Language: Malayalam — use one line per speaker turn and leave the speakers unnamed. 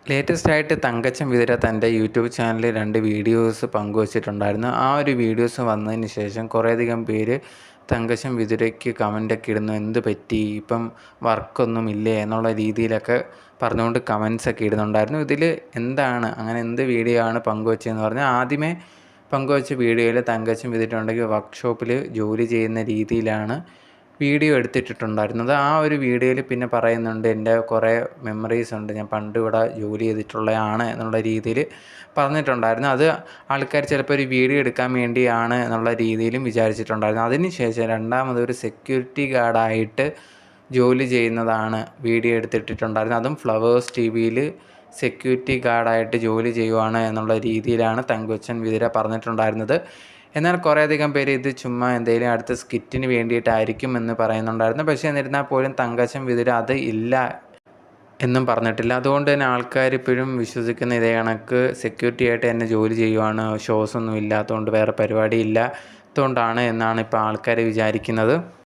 ലേറ്റസ്റ്റ് ആയിട്ട് തങ്കച്ചൻ വിതുര തൻ്റെ യൂട്യൂബ് ചാനലിൽ 2 വീഡിയോസ് പങ്കുവച്ചിട്ടുണ്ടായിരുന്നു. ആ ഒരു വീഡിയോസ് വന്നതിന് ശേഷം കുറേയധികം പേര് തങ്കച്ചൻ വിതുരയ്ക്ക് കമൻ്റൊക്കെ ഇടുന്നു. എന്ത് പറ്റി, ഇപ്പം വർക്കൊന്നും ഇല്ലേ എന്നുള്ള രീതിയിലൊക്കെ പറഞ്ഞുകൊണ്ട് കമൻസൊക്കെ ഇടുന്നുണ്ടായിരുന്നു. ഇതിൽ എന്താണ്, അങ്ങനെ എന്ത് വീഡിയോ ആണ് പങ്കുവച്ചതെന്ന് പറഞ്ഞാൽ, ആദ്യമേ പങ്കുവച്ച വീഡിയോയിൽ തങ്കച്ചൻ വിതുര വർക്ക്ഷോപ്പിൽ ജോലി ചെയ്യുന്ന രീതിയിലാണ് വീഡിയോ എടുത്തിട്ടുണ്ടായിരുന്നത്. ആ ഒരു വീഡിയോയിൽ പിന്നെ പറയുന്നുണ്ട്, എൻ്റെ കുറേ മെമ്മറീസ് ഉണ്ട്, ഞാൻ പണ്ട് ഇവിടെ ജോലി ചെയ്തിട്ടുള്ളതാണ് എന്നുള്ള രീതിയിൽ പറഞ്ഞിട്ടുണ്ടായിരുന്നു. അത് ആൾക്കാർ ചിലപ്പോൾ ഒരു വീഡിയോ എടുക്കാൻ വേണ്ടിയാണ് എന്നുള്ള രീതിയിലും വിചാരിച്ചിട്ടുണ്ടായിരുന്നു. അതിനുശേഷം രണ്ടാമതൊരു സെക്യൂരിറ്റി ഗാർഡായിട്ട് ജോലി ചെയ്യുന്നതാണ് വീഡിയോ എടുത്തിട്ടിട്ടുണ്ടായിരുന്നത്. അതും ഫ്ലവേഴ്സ് ടിവിയിൽ സെക്യൂരിറ്റി ഗാർഡായിട്ട് ജോലി ചെയ്യുവാണ് എന്നുള്ള രീതിയിലാണ് തങ്കച്ചൻ വിതുര പറഞ്ഞിട്ടുണ്ടായിരുന്നത്. എന്നാൽ കുറേയധികം പേര് ഇത് ചുമ്മാ എന്തെങ്കിലും അടുത്ത സ്കിറ്റിന് വേണ്ടിയിട്ടായിരിക്കും എന്ന് പറയുന്നുണ്ടായിരുന്നു. പക്ഷേ എന്നിരുന്നാൽ പോലും തങ്കച്ചൻ വിതുര അത് ഇല്ല എന്നും പറഞ്ഞിട്ടില്ല. അതുകൊണ്ട് തന്നെ ആൾക്കാർ ഇപ്പോഴും വിശ്വസിക്കുന്ന ഇതേ കണക്ക് സെക്യൂരിറ്റി ആയിട്ട് തന്നെ ജോലി ചെയ്യുവാണ്, ഷോസൊന്നും ഇല്ലാത്തതുകൊണ്ട്, വേറെ പരിപാടി ഇല്ലാത്തതുകൊണ്ടാണ് എന്നാണ് ഇപ്പോൾ ആൾക്കാർ വിചാരിക്കുന്നത്.